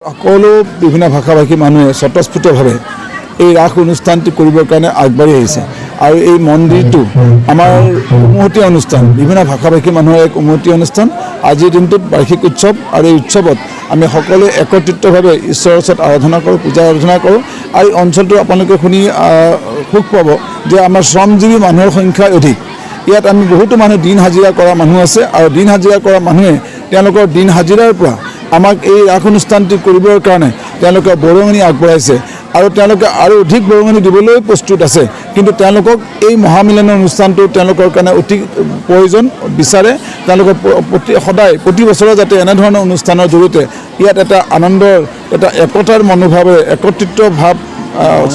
সকলো বিভিন্ন ভাষাভাষী মানুহে স্বতঃস্ফূৰ্তভাৱে এই ৰাস অনুষ্ঠানটি কৰিবৰ কাৰণে আগবাঢ়ি আহিছে আৰু এই মন্দিৰটো আমাৰ উমৈহতীয়া অনুষ্ঠান বিভিন্ন ভাষাভাষী মানুহৰ এক উমৈহতীয়া অনুষ্ঠান। আজিৰ দিনটোত বাৰ্ষিক উৎসৱ আৰু এই উৎসৱত আমি সকলোৱে একত্ৰিতভাৱে ঈশ্বৰৰ ওচৰত আৰাধনা কৰোঁ, পূজা আৰাধনা কৰোঁ। আৰু এই অঞ্চলটো আপোনালোকে শুনি সুখ পাব যে আমাৰ শ্ৰমজীৱী মানুহৰ সংখ্যা অধিক। ইয়াত আমি বহুতো মানুহ দিন হাজিৰা কৰা মানুহ আছে আৰু দিন হাজিৰা কৰা মানুহে তেওঁলোকৰ দিন হাজিৰাৰ পৰা আমাক এই ৰাস অনুষ্ঠানটি কৰিবৰ কাৰণে তেওঁলোকে বৰঙণি আগবঢ়াইছে আৰু তেওঁলোকে আৰু অধিক বৰঙণি দিবলৈ প্ৰস্তুত আছে। কিন্তু তেওঁলোকক এই মহামিলনৰ অনুষ্ঠানটো তেওঁলোকৰ কাৰণে অতি প্ৰয়োজন বিচাৰে। তেওঁলোকে সদায় প্ৰতি বছৰে যাতে এনেধৰণৰ অনুষ্ঠানৰ জৰিয়তে ইয়াত এটা আনন্দৰ এটা একতাৰ মনোভাৱেৰে একত্ৰিত ভাৱ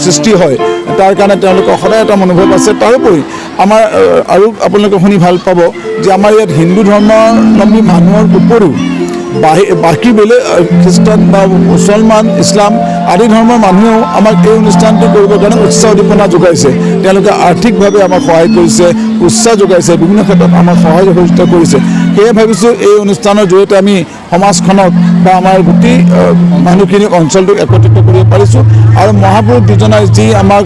সৃষ্টি হয়, তাৰ কাৰণে তেওঁলোকৰ সদায় এটা মনোভাৱ আছে। তাৰোপৰি আমাৰ আৰু আপোনালোকে শুনি ভাল পাব যে আমাৰ ইয়াত হিন্দু ধৰ্মাৱলম্বী মানুহৰ উপৰিও বাকী বেলেগ খ্ৰীষ্টান বা মুছলমান ইছলাম আদি ধৰ্মৰ মানুহেও আমাক এই অনুষ্ঠানটো কৰিবৰ কাৰণে উৎসাহ উদ্দীপনা যোগাইছে। তেওঁলোকে আৰ্থিকভাৱে আমাক সহায় কৰিছে, উৎসাহ যোগাইছে, বিভিন্ন ক্ষেত্ৰত আমাক সহায় সহযোগিতা কৰিছে। সেয়ে ভাবিছোঁ এই অনুষ্ঠানৰ জৰিয়তে আমি সমাজখনক বা আমাৰ গোটেই মানুহখিনিক অঞ্চলটোক একত্ৰিত কৰিব পাৰিছোঁ আৰু মহাপুৰুষ দুজনাই যি আমাক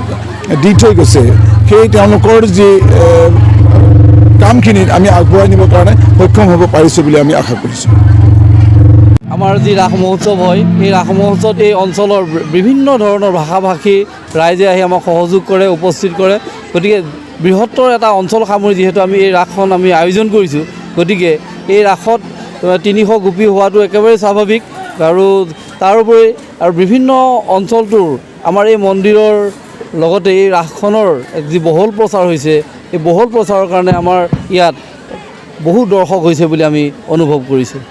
দি থৈ গৈছে সেই তেওঁলোকৰ যি কামখিনিত আমি আগবঢ়াই নিবৰ কাৰণে সক্ষম হ'ব পাৰিছোঁ বুলি আমি আশা কৰিছোঁ। আমাৰ যি ৰাস মহোৎসৱ হয়, এই ৰাস মহোৎসৱত এই অঞ্চলৰ বিভিন্ন ধৰণৰ ভাষা ভাষী ৰাইজে আহি আমাক সহযোগ কৰে, উপস্থিত কৰে। গতিকে বৃহত্তৰ এটা অঞ্চল সামৰি যিহেতু আমি এই ৰাসখন আমি আয়োজন কৰিছোঁ, গতিকে এই ৰাসত 300 গোপী হোৱাটো একেবাৰে স্বাভাৱিক। আৰু তাৰোপৰি আৰু বিভিন্ন অঞ্চলটোৰ আমাৰ এই মন্দিৰৰ লগতে এই ৰাসখনৰ যি বহল প্ৰচাৰ হৈছে, এই বহল প্ৰচাৰৰ কাৰণে আমাৰ ইয়াত বহু দৰ্শক হৈছে বুলি আমি অনুভৱ কৰিছোঁ।